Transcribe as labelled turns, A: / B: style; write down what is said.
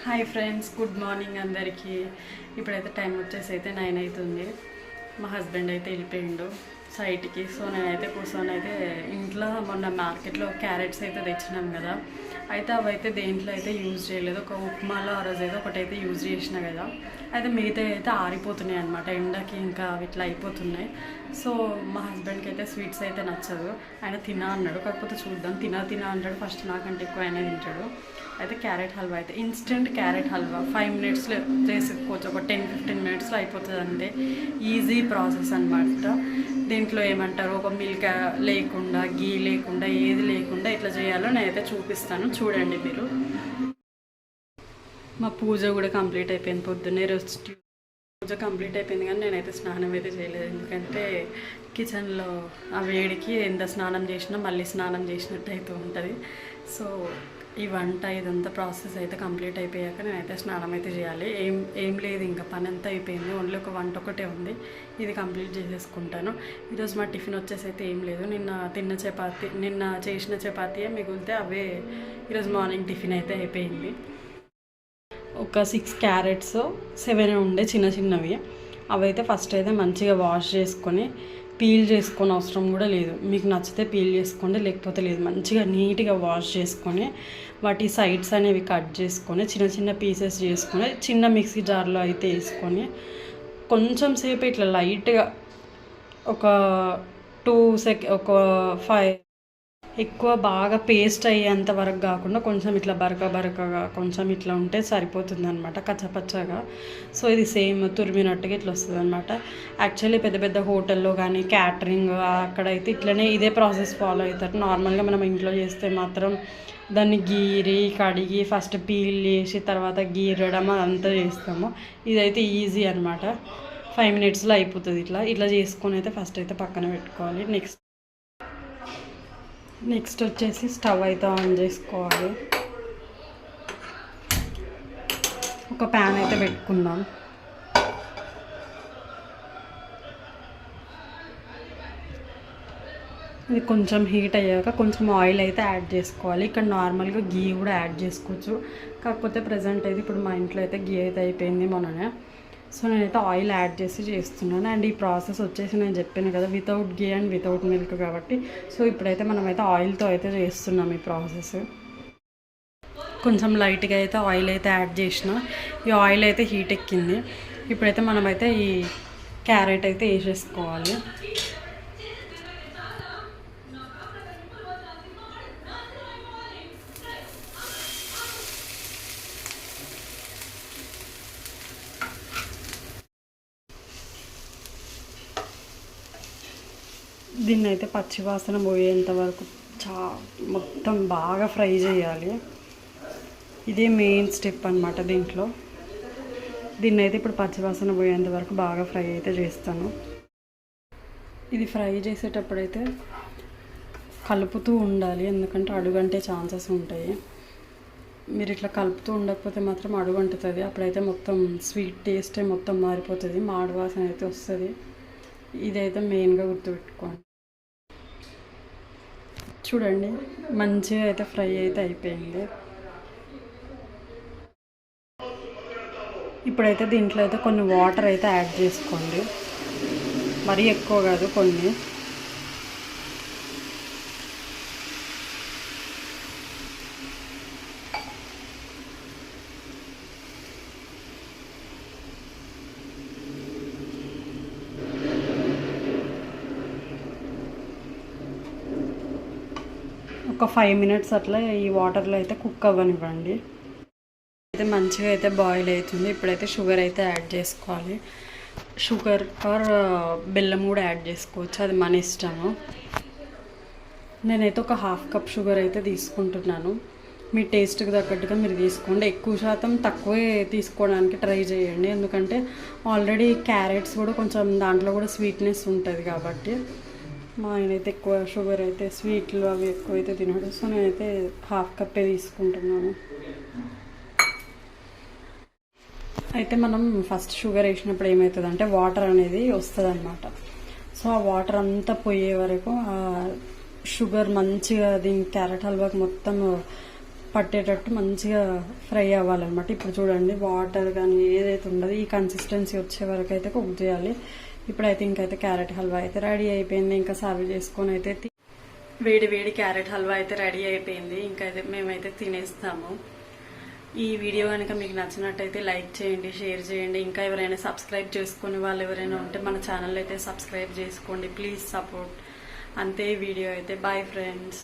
A: Hi friends, good morning అందరికీ. ఇప్పుడైతే time వచ్చేసి అయితే 9 అవుతుంది. మా హస్బెండ్ అయితే వెళ్ళిపోయిండు సైట్కి. సో నేనైతే కూర్చొని అయితే ఇంట్లో మొన్న మార్కెట్లో క్యారెట్స్ అయితే తెచ్చినాం కదా, అయితే అవైతే దేంట్లో అయితే యూజ్ చేయలేదు. ఒక ఉప్మాలో ఆ రోజు అయితే ఒకటైతే యూజ్ చేసిన కదా, అయితే మిగతా అయితే ఆరిపోతున్నాయి అనమాట. ఎండకి ఇంకా ఇట్లా అయిపోతున్నాయి. సో మా హస్బెండ్కి అయితే స్వీట్స్ అయితే నచ్చదు. ఆయన తినా అన్నాడు, కాకపోతే చూద్దాం. తినా అంటాడు. ఫస్ట్ నాకంటే ఎక్కువ ఆయన తింటాడు. అయితే క్యారెట్ హల్వా అయితే ఇన్స్టెంట్ క్యారెట్ హల్వా 5 మినిట్స్లో చేసుకోవచ్చు. ఒక 10-15 మినిట్స్లో అయిపోతుంది. అంటే ఈజీ ప్రాసెస్ అనమాట. దీంట్లో ఏమంటారు, ఒక మిల్క్ లేకుండా, గీ లేకుండా, ఏది లేకుండా ఎట్లా చేయాలో నేనైతే చూపిస్తాను, చూడండి మీరు. మా పూజ కూడా కంప్లీట్ అయిపోయింది. పొద్దున్నే రోజు పూజ కంప్లీట్ అయిపోయింది, కానీ నేనైతే స్నానం అయితే చేయలేదు. ఎందుకంటే కిచెన్లో ఆ వేడికి ఎంత స్నానం చేసినా మళ్ళీ స్నానం చేసినట్టు అయితే ఉంటుంది. సో ఈ వంట ఇదంతా ప్రాసెస్ అయితే కంప్లీట్ అయిపోయాక నేనైతే స్నానం అయితే చేయాలి. ఏం లేదు, ఇంకా పని అంతా అయిపోయింది. ఓన్లీ ఒక వంట ఒకటే ఉంది, ఇది కంప్లీట్ చేసేసుకుంటాను. ఈరోజు మా టిఫిన్ వచ్చేసి అయితే ఏం లేదు. నిన్న చేసిన చపాతీయే మిగిలితే అవే ఈరోజు మార్నింగ్ టిఫిన్ అయితే అయిపోయింది. ఒక 6 క్యారెట్స్ 7 ఉండే చిన్నవి. అవైతే ఫస్ట్ అయితే మంచిగా వాష్ చేసుకొని, పీల్ చేసుకొని అవసరం కూడా లేదు, మీకు నచ్చితే పీల్ చేసుకోండి, లేకపోతే లేదు. మంచిగా నీట్గా వాష్ చేసుకొని వాటి సైడ్స్ అనేవి కట్ చేసుకొని చిన్న పీసెస్ చేసుకొని చిన్న మిక్సీ జార్లో అయితే వేసుకొని కొంచెం సేపు ఇట్లా లైట్గా ఒక ఒక 5 ఎక్కువ బాగా పేస్ట్ అయ్యేంత వరకు కాకుండా కొంచెం ఇట్లా బరకగా కొంచెం ఇట్లా ఉంటే సరిపోతుంది అనమాట, కచ్చపచ్చగా. సో ఇది సేమ్ తురిమినట్టుగా ఇట్లా వస్తుంది అనమాట. యాక్చువల్లీ పెద్ద హోటల్లో కానీ క్యాటరింగ్ అక్కడైతే ఇట్లనే ఇదే ప్రాసెస్ ఫాలో అవుతారు. నార్మల్గా మనం ఇంట్లో చేస్తే మాత్రం దాన్ని కడిగి ఫస్ట్ పీల్ చేసి తర్వాత గీరడం అదంతా చేస్తాము. ఇదైతే ఈజీ అనమాట, 5 మినిట్స్లో అయిపోతుంది. ఇట్లా చేసుకొని అయితే ఫస్ట్ అయితే పక్కన పెట్టుకోవాలి. నెక్స్ట్ వచ్చేసి స్టవ్ అయితే ఆన్ చేసుకోవాలి. ఒక ప్యాన్ అయితే పెట్టుకుందాం. ఇది కొంచెం హీట్ అయ్యాక కొంచెం ఆయిల్ అయితే యాడ్ చేసుకోవాలి. ఇక్కడ నార్మల్గా గీ కూడా యాడ్ చేసుకోవచ్చు, కాకపోతే ప్రజెంట్ అయితే ఇప్పుడు మా ఇంట్లో అయితే గీ అయితే అయిపోయింది మొన్ననే. సో నేనైతే ఆయిల్ యాడ్ చేసి చేస్తున్నాను. అండ్ ఈ ప్రాసెస్ వచ్చేసి నేను చెప్పాను కదా, without ghee and without milk కాబట్టి. సో ఇప్పుడైతే మనమైతే ఆయిల్తో అయితే చేస్తున్నాం ఈ ప్రాసెస్. కొంచెం లైట్గా అయితే ఆయిల్ అయితే యాడ్ చేసిన, ఈ ఆయిల్ అయితే హీట్ ఎక్కింది. ఇప్పుడైతే మనమైతే ఈ క్యారెట్ అయితే వేసేసుకోవాలి. దీన్ని అయితే పచ్చివాసన పోయేంత వరకు మొత్తం బాగా ఫ్రై చేయాలి. ఇదే మెయిన్ స్టెప్ అనమాట దీంట్లో. దీన్ని అయితే ఇప్పుడు పచ్చివాసన పోయేంత వరకు బాగా ఫ్రై అయితే చేస్తాను. ఇది ఫ్రై చేసేటప్పుడైతే కలుపుతూ ఉండాలి, ఎందుకంటే అడుగంటే ఛాన్సెస్ ఉంటాయి. మీరు ఇట్లా కలుపుతూ ఉండకపోతే మాత్రం అడుగంటుతుంది. అప్పుడైతే మొత్తం స్వీట్ టేస్టే మొత్తం మారిపోతుంది, మాడు వాసన అయితే వస్తుంది. ఇదైతే మెయిన్గా గుర్తుపెట్టుకోండి. చూడండి, మంచిగా అయితే ఫ్రై అయితే అయిపోయింది. ఇప్పుడైతే దీంట్లో అయితే కొన్ని వాటర్ అయితే యాడ్ చేసుకోండి, మరీ ఎక్కువ కాదు, కొన్ని. ఒక 5 మినిట్స్ అట్లా ఈ వాటర్లో అయితే కుక్ అవ్వనివ్వండి. అయితే మంచిగా అయితే బాయిల్ అవుతుంది. ఇప్పుడైతే షుగర్ అయితే యాడ్ చేసుకోవాలి. షుగర్ ఆర్ బెల్లం కూడా యాడ్ చేసుకోవచ్చు, అది మన ఇష్టము. నేనైతే ఒక 1/2 కప్ షుగర్ అయితే తీసుకుంటున్నాను. మీ టేస్ట్కి తగ్గట్టుగా మీరు తీసుకోండి. ఎక్కువ శాతం తక్కువే తీసుకోవడానికి ట్రై చేయండి, ఎందుకంటే ఆల్రెడీ క్యారెట్స్ కూడా కొంచెం దాంట్లో కూడా స్వీట్నెస్ ఉంటుంది కాబట్టి. మా ఆయన అయితే ఎక్కువ షుగర్ అయితే స్వీట్లు అవి ఎక్కువ అయితే తినడు. సో నేనైతే 1/2 కప్పే తీసుకుంటున్నాను. అయితే మనం ఫస్ట్ షుగర్ వేసినప్పుడు ఏమవుతుంది అంటే వాటర్ అనేది వస్తుంది అన్నమాట. సో ఆ వాటర్ అంతా పోయే వరకు షుగర్ మంచిగా దీని క్యారెట్ హల్వాకి మొత్తం పట్టేటట్టు మంచిగా ఫ్రై అవ్వాలన్నమాట. ఇప్పుడు చూడండి వాటర్ కానీ ఏదైతే ఉండదు ఈ కన్సిస్టెన్సీ వచ్చే వరకు అయితే కుక్ చేయాలి. ఇప్పుడైతే ఇంకైతే క్యారెట్ హల్వా అయితే రెడీ అయిపోయింది. ఇంకా సర్వ్ చేసుకొని అయితే వేడి వేడి క్యారెట్ హల్వా అయితే రెడీ అయిపోయింది. ఇంకా అయితే మేమైతే తినేస్తాము. ఈ వీడియో కనుక మీకు నచ్చినట్టయితే లైక్ చేయండి, షేర్ చేయండి. ఇంకా ఎవరైనా సబ్స్క్రైబ్ చేసుకునే వాళ్ళు ఎవరైనా ఉంటే మన ఛానల్ అయితే సబ్స్క్రైబ్ చేసుకోండి. Please support. అంతే వీడియో అయితే. Bye friends.